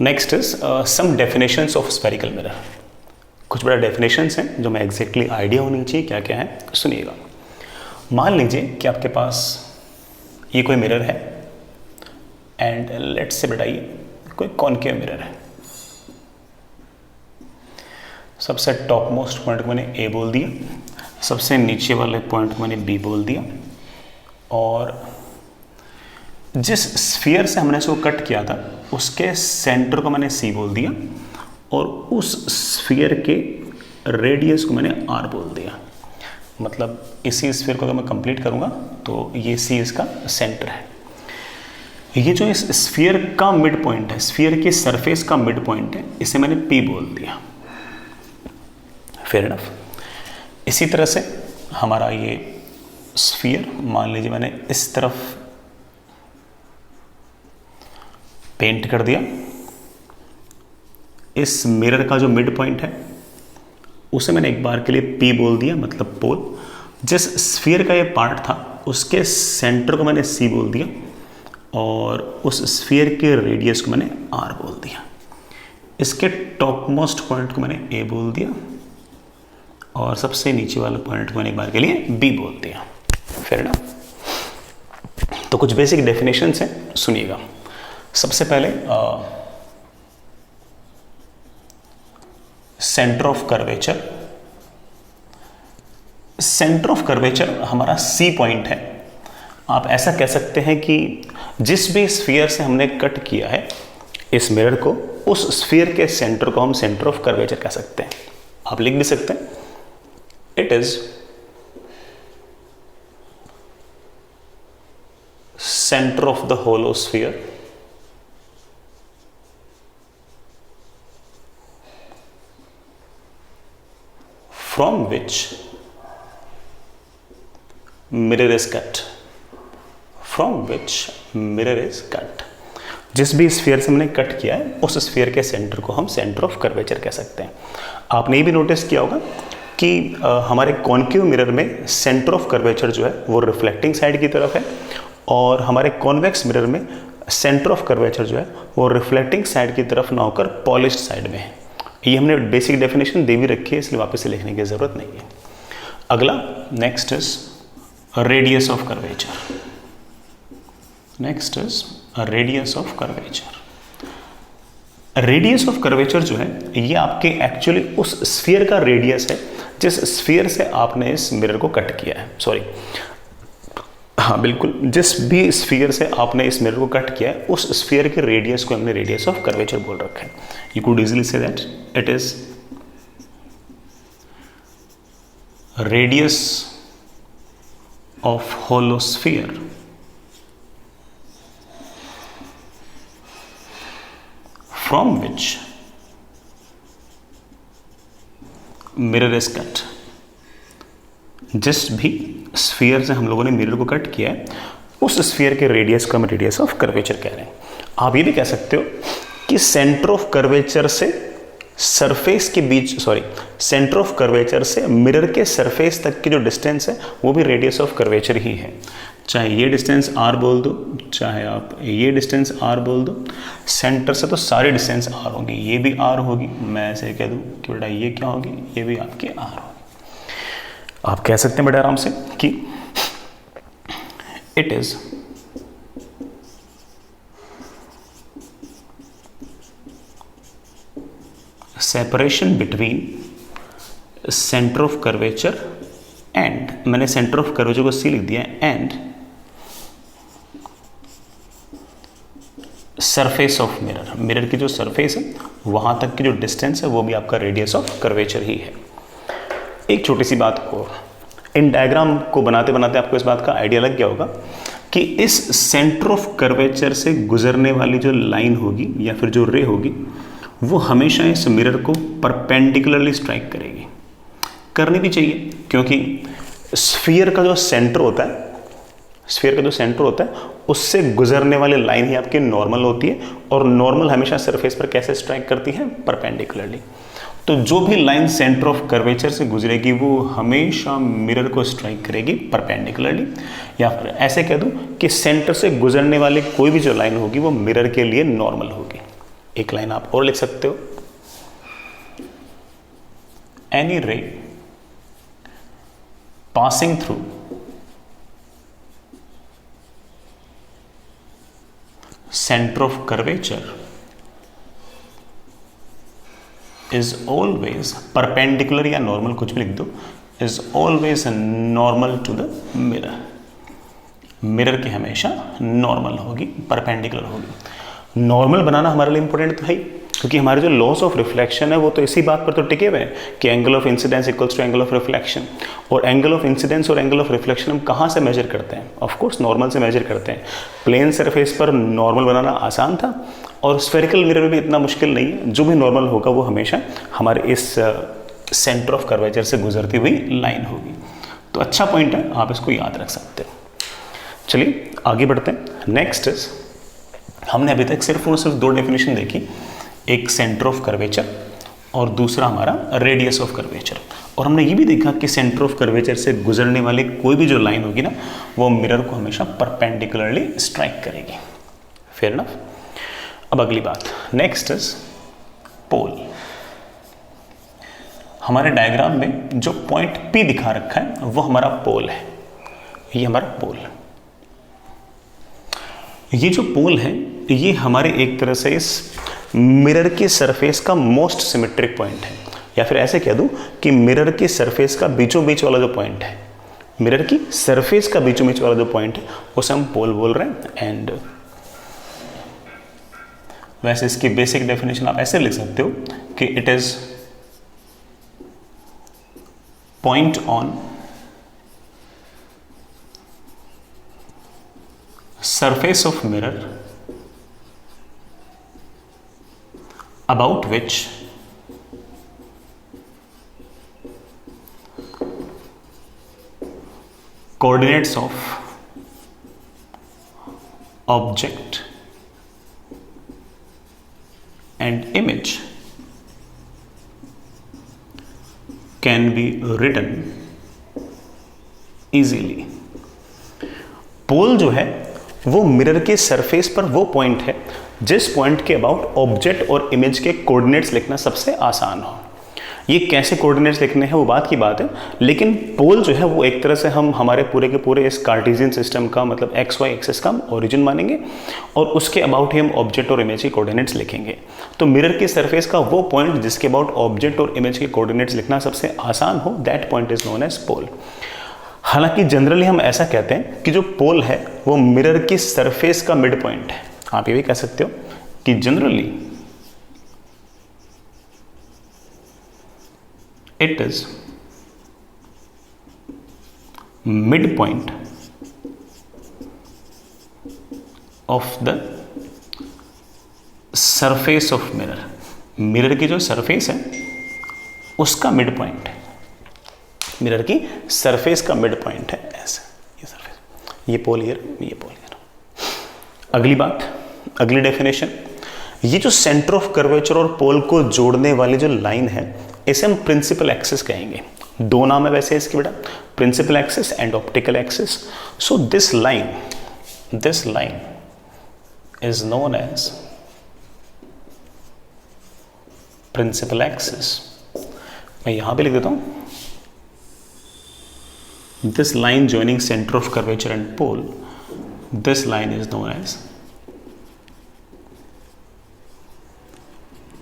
Next is some definitions of spherical mirror. कुछ बड़ा definitions हैं जो मैं एग्जैक्टली आइडिया होनी चाहिए क्या क्या है, सुनिएगा। मान लीजिए कि आपके पास ये कोई मिरर है एंड लेट्स से बेटा ये कोई कॉनकेव मिरर है। सबसे टॉप मोस्ट पॉइंट को मैंने ए बोल दिया, सबसे नीचे वाले पॉइंट को मैंने बी बोल दिया, और जिस स्फीयर से हमने इसको कट किया था उसके सेंटर को मैंने सी बोल दिया, और उस स्फीयर के रेडियस को मैंने आर बोल दिया। मतलब इसी स्फीयर को अगर मैं कंप्लीट करूंगा तो ये सी इसका सेंटर है। ये जो इस स्फीयर का मिड पॉइंट है, स्फीयर के सरफेस का मिड पॉइंट है, इसे मैंने पी बोल दिया। Fair enough. इसी तरह से हमारा ये स्फीयर मान लीजिए मैंने इस तरफ पेंट कर दिया, इस मिरर का जो मिड पॉइंट है उसे मैंने एक बार के लिए पी बोल दिया, मतलब पोल। जिस स्फीयर का ये पार्ट था उसके सेंटर को मैंने सी बोल दिया, और उस स्फीयर के रेडियस को मैंने आर बोल दिया। इसके टॉप मोस्ट पॉइंट को मैंने ए बोल दिया, और सबसे नीचे वाले पॉइंट को मैंने एक बार के लिए बी बोल दिया। फेयर ना? तो कुछ बेसिक डेफिनेशंस हैं, सुनिएगा। सबसे पहले centre of curvature. Centre of curvature हमारा सी पॉइंट है। आप ऐसा कह सकते हैं कि जिस भी स्फीयर से हमने कट किया है इस मिरर को, उस स्फीयर के सेंटर को हम सेंटर ऑफ कर्वेचर कह सकते हैं। आप लिख भी सकते हैं, it is centre of the hollow sphere from which mirror is cut, from which mirror is cut। जिस भी स्फीयर से हमने कट किया है उस स्फीयर के सेंटर को हम सेंटर ऑफ कर्वेचर कह सकते हैं। आपने ये भी नोटिस किया होगा कि हमारे कॉनकेव मिरर में सेंटर ऑफ कर्वेचर जो है वो रिफ्लेक्टिंग साइड की तरफ है, और हमारे कॉन्वेक्स मिरर में सेंटर ऑफ कर्वेचर जो है वो रिफ्लेक्टिंग साइड की तरफ ना होकर पॉलिश्ड साइड में है। ये हमने बेसिक डेफिनेशन दे भी रखी है, इसलिए वापस से लिखने की जरूरत नहीं है। अगला next is radius of curvature. Next is radius of curvature. Radius of curvature जो है ये आपके एक्चुअली उस स्फीयर का रेडियस है जिस स्फीयर से आपने इस मिरर को कट किया है। सॉरी, हाँ बिल्कुल, जिस भी स्फीयर से आपने इस मिरर को कट किया है उस स्फीयर के रेडियस को हमने रेडियस ऑफ कर्वेचर बोल रखा है। You could easily see that it is radius of hollow sphere from which mirror is cut. जिस भी स्फीयर से हम लोगों ने मिरर को कट किया है उस स्फीयर के रेडियस को हम रेडियस ऑफ कर्वेचर कह रहे हैं। आप ये भी कह सकते हो कि सेंटर ऑफ कर्वेचर से सरफेस के बीच, सॉरी, सेंटर ऑफ कर्वेचर से मिरर के सरफेस तक की जो डिस्टेंस है वो भी रेडियस ऑफ कर्वेचर ही है। चाहे ये डिस्टेंस आर बोल दो, चाहे आप ये डिस्टेंस आर बोल दो, सेंटर से तो सारी डिस्टेंस आर होगी। ये भी आर होगी, मैं ऐसे कह दूं कि बेटा ये क्या होगी, ये भी आपकी आर होगी। आप कह सकते हैं बड़े आराम से कि it is separation between centre of curvature and, मैंने सेंटर ऑफ कर्वेचर को सी लिख दिया, and surface of mirror. Mirror की जो सरफेस है वहां तक की जो डिस्टेंस है वो भी आपका रेडियस ऑफ कर्वेचर ही है। एक छोटी सी बात और, इन डायग्राम को बनाते बनाते आपको इस बात का आइडिया लग गया होगा कि इस सेंटर ऑफ कर्वेचर से गुजरने वाली जो लाइन होगी या फिर जो रे होगी वो हमेशा इस मिरर को परपेंडिकुलरली स्ट्राइक करेगी। करनी भी चाहिए, क्योंकि स्फीयर का जो सेंटर होता है, स्फीयर का जो सेंटर होता है उससे गुजरने वाली लाइन ही आपकी नॉर्मल होती है, और नॉर्मल हमेशा सरफेस पर कैसे स्ट्राइक करती है, परपेंडिकुलरली। तो जो भी लाइन सेंटर ऑफ कर्वेचर से गुजरेगी वो हमेशा मिरर को स्ट्राइक करेगी परपेंडिकुलरली, या फिर ऐसे कह दूं कि सेंटर से गुजरने वाली कोई भी जो लाइन होगी वो मिरर के लिए नॉर्मल होगी। एक लाइन आप और लिख सकते हो, any ray passing through centre of curvature is always perpendicular या नॉर्मल, कुछ भी लिख दो, is always normal to the mirror. Mirror की हमेशा नॉर्मल होगी, परपेंडिकुलर होगी। नॉर्मल बनाना हमारे लिए इंपॉर्टेंट तो है, क्योंकि हमारे जो लॉस ऑफ रिफ्लेक्शन है वो तो इसी बात पर तो टिके हुए हैं कि angle of incidence equals to angle of reflection. और एंगल ऑफ इंसिडेंस और एंगल ऑफ रिफ्लेक्शन हम कहाँ से मेजर करते हैं? ऑफ कोर्स नॉर्मल से मेजर करते हैं। प्लेन सरफेस पर नॉर्मल बनाना आसान था, और स्फेरिकल मिरर में भी इतना मुश्किल नहीं है। जो भी नॉर्मल होगा वो हमेशा हमारे इस सेंटर ऑफ कर्वेचर से गुजरती हुई लाइन होगी। तो अच्छा पॉइंट है, आप इसको याद रख सकते हो। चलिए आगे बढ़ते हैं। नेक्स्ट इज, हमने अभी तक सिर्फ और सिर्फ दो डेफिनेशन देखी, एक सेंटर ऑफ कर्वेचर और दूसरा हमारा रेडियस ऑफ कर्वेचर। और हमने ये भी देखा कि सेंटर ऑफ कर्वेचर से गुजरने वाली कोई भी जो लाइन होगी ना, वो मिरर को हमेशा परपेंडिकुलरली स्ट्राइक करेगी। Fair enough. अब अगली बात, नेक्स्ट इज पोल। हमारे डायग्राम में जो पॉइंट P दिखा रखा है वो हमारा पोल है। ये हमारा पोल है। ये जो पोल है ये हमारे एक तरह से इस मिरर की सरफेस का मोस्ट सिमेट्रिक पॉइंट है, या फिर ऐसे कह दूं कि मिरर की सरफेस का बीचों बीच वाला जो पॉइंट है, मिरर की सरफेस का बीचों बीच वाला जो पॉइंट है उसे हम पोल बोल रहे हैं। एंड वैसे इसकी बेसिक डेफिनेशन आप ऐसे लिख सकते हो कि it is point on surface of mirror about which coordinates of object and image can be written easily। पोल जो है वो मिरर के सरफेस पर वो पॉइंट है जिस पॉइंट के अबाउट ऑब्जेक्ट और इमेज के कोऑर्डिनेट्स लिखना सबसे आसान हो। ये कैसे कोऑर्डिनेट्स लिखने हैं वो बात की बात है, लेकिन पोल जो है वो एक तरह से हम हमारे पूरे के पूरे इस कार्टेशियन सिस्टम का मतलब एक्स वाई एक्सिस का ओरिजिन मानेंगे, और उसके अबाउट ही हम ऑब्जेक्ट और इमेज के कोऑर्डिनेट्स लिखेंगे। तो मिरर के सरफेस का वो पॉइंट जिसके अबाउट ऑब्जेक्ट और इमेज के कोऑर्डिनेट्स लिखना सबसे आसान हो, that point is known as pole. हालांकि जनरली हम ऐसा कहते हैं कि जो पोल है वो मिरर की सरफेस का मिड पॉइंट है। आप ये भी कह सकते हो कि generally it is mid point of the surface of mirror. Mirror की जो सरफेस है उसका मिड पॉइंट है, मिरर की सरफेस का मिड पॉइंट है ऐसे। ये सरफेस, ये पोल हियर, ये पोल हियर। अगली बात, अगली डेफिनेशन, ये जो सेंटर ऑफ कर्वेचर और पोल को जोड़ने वाली जो लाइन है इसे हम प्रिंसिपल एक्सिस कहेंगे। दो नाम है वैसे इसके बेटा, principal axis and optical axis. So this line is known as principal axis. मैं यहां पे लिख देता हूं, this line joining center of curvature and pole, this line is known as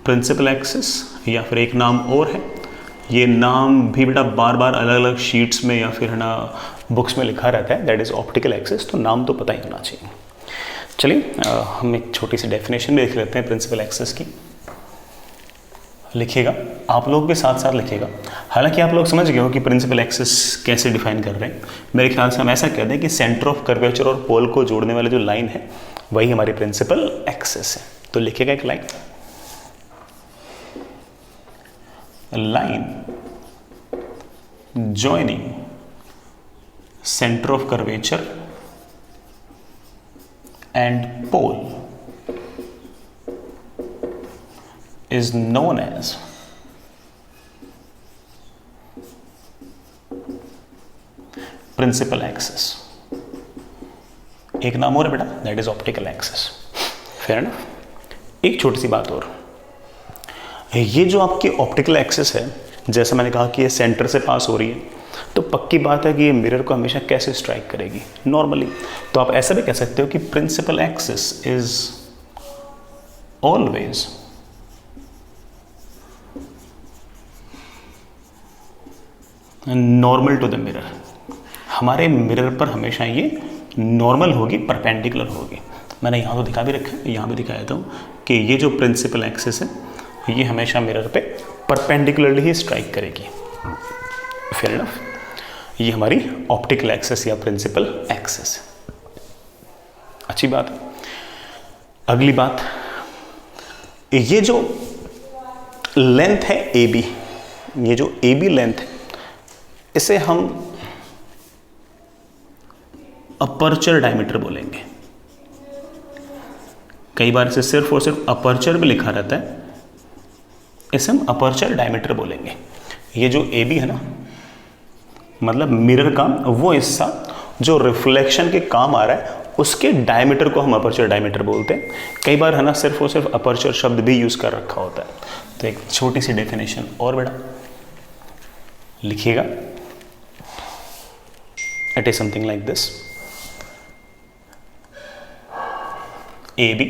principal axis, या फिर एक नाम और है, ये नाम भी बेटा बार बार अलग अलग शीट्स में या फिर है ना बुक्स में लिखा रहता है, दैट इज ऑप्टिकल एक्सिस। तो नाम तो पता ही होना चाहिए। चलिए हम एक छोटी सी डेफिनेशन भी देख लेते हैं प्रिंसिपल एक्सिस की। लिखिएगा, आप लोग भी साथ साथ लिखिएगा। हालांकि आप लोग समझ गए हो कि प्रिंसिपल एक्सिस कैसे डिफाइन कर रहे हैं। मेरे ख्याल से हम ऐसा कह दें कि सेंटर ऑफ कर्वेचर और पोल को जोड़ने वाली जो लाइन है वही हमारी प्रिंसिपल एक्सिस है। तो लिखिएगा एक line joining centre of curvature and pole is known as principal axis। एक नाम और है बेटा, that is optical axis। Fair enough। एक छोटी सी बात और, ये जो आपकी ऑप्टिकल एक्सिस है, जैसा मैंने कहा कि ये सेंटर से पास हो रही है, तो पक्की बात है कि ये मिरर को हमेशा कैसे स्ट्राइक करेगी नॉर्मली। तो आप ऐसा भी कह सकते हो कि principal axis is always normal to the mirror. हमारे मिरर पर हमेशा ये नॉर्मल होगी, परपेंडिकुलर होगी। मैंने यहाँ तो दिखा भी रखा है, यहाँ भी दिखा देता हूँ कि ये जो प्रिंसिपल एक्सिस है ये हमेशा मिरर पे परपेंडिकुलरली ही स्ट्राइक करेगी। फेयर इनफ, ये हमारी ऑप्टिकल एक्सिस या प्रिंसिपल एक्सिस है। अच्छी बात है। अगली बात, ये जो लेंथ है ए बी, ये जो ए बी लेंथ है, इसे हम अपर्चर डायमीटर बोलेंगे। कई बार इसे सिर्फ और सिर्फ अपर्चर में लिखा रहता है, इसे हम अपर्चर डायमीटर बोलेंगे। ये जो ए बी है ना, मतलब मिरर का वो हिस्सा जो रिफ्लेक्शन के काम आ रहा है, उसके डायमीटर को हम अपर्चर डायमीटर बोलते हैं। कई बार है ना सिर्फ और सिर्फ अपर्चर शब्द भी यूज कर रखा होता है। तो एक छोटी सी डेफिनेशन और बेटा लिखिएगा, it is something like this, A B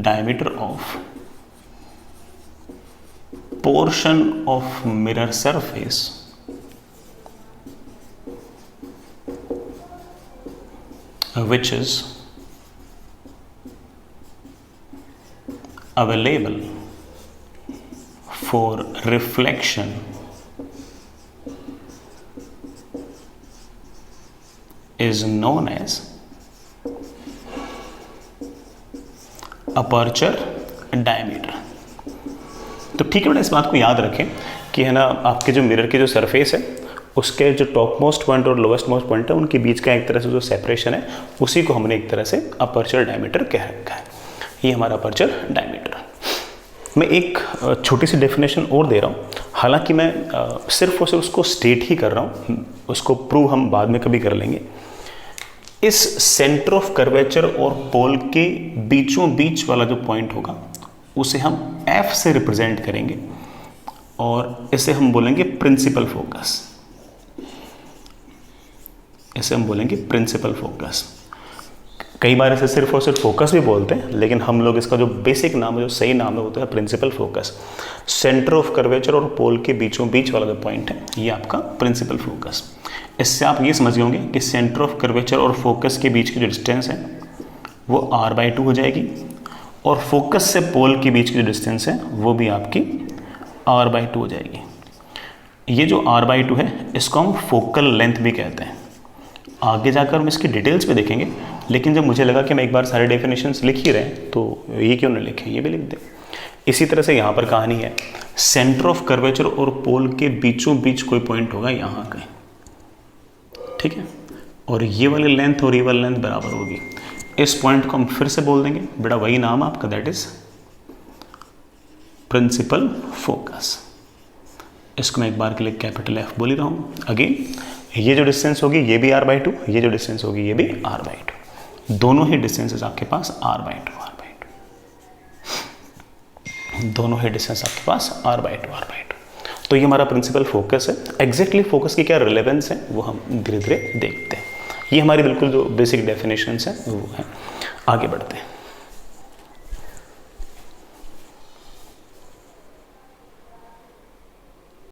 diameter of portion of mirror surface which is available for reflection is known as aperture diameter। तो ठीक है बेटा, इस बात को याद रखें कि है ना आपके जो मिरर की जो सरफेस है, उसके जो टॉप मोस्ट पॉइंट और लोवेस्ट मोस्ट पॉइंट है, उनके बीच का एक तरह से जो सेपरेशन है, उसी को हमने एक तरह से अपर्चर डायमीटर कह रखा है। ये हमारा अपर्चर डायमीटर। मैं एक छोटी सी डेफिनेशन और दे रहा हूँ, हालांकि मैं सिर्फ और सिर्फ उसको स्टेट ही कर रहा हूँ, उसको प्रूव हम बाद में कभी कर लेंगे। इस सेंटर ऑफ कर्वेचर और पोल के बीचों बीच वाला जो पॉइंट होगा, उसे हम F से रिप्रेजेंट करेंगे और इसे हम बोलेंगे प्रिंसिपल फोकस। इसे हम बोलेंगे प्रिंसिपल फोकस। कई बार इसे सिर्फ और सिर्फ फोकस भी बोलते हैं, लेकिन हम लोग इसका जो बेसिक नाम है, जो सही नाम है, वो तो है principal focus. Centre of curvature और पोल के बीचों बीच वाला जो पॉइंट है, ये आपका प्रिंसिपल फोकस। इससे आप ये समझ गए होंगे कि सेंटर ऑफ कर्वेचर और फोकस के बीच की जो डिस्टेंस है वो r/2 हो जाएगी, और फोकस से पोल के बीच की जो डिस्टेंस है वो भी आपकी r/2 हो जाएगी। ये जो r/2 है, इसको हम फोकल लेंथ भी कहते हैं। आगे जाकर हम इसकी डिटेल्स पे देखेंगे, लेकिन जब मुझे लगा कि मैं एक बार सारे डेफिनेशंस लिख ही रहे हैं, तो ये क्यों नहीं लिखे, ये भी लिख दें। इसी तरह से यहाँ पर कहानी है, सेंटर ऑफ कर्वेचर और पोल के बीचों बीच कोई पॉइंट होगा यहाँ कहीं, ठीक है, और ये वाली लेंथ और ये वाली लेंथ बराबर होगी। इस पॉइंट को हम फिर से बोल देंगे बेटा, वही नाम आपका, दैट इज प्रिंसिपल फोकस। इसको मैं एक बार के लिए कैपिटल F बोल ही रहा हूँ। अगेन ये जो डिस्टेंस होगी ये भी r/2, ये जो डिस्टेंस होगी ये भी r/2, दोनों ही डिस्टेंसेस आपके पास r/2, दोनों ही डिस्टेंस आपके पास r/2। तो ये हमारा प्रिंसिपल फोकस है। एग्जैक्टली फोकस की क्या रिलेवेंस है वो हम धीरे धीरे देखते हैं। ये हमारी बिल्कुल जो बेसिक डेफिनेशंस हैं वो है। आगे बढ़ते हैं।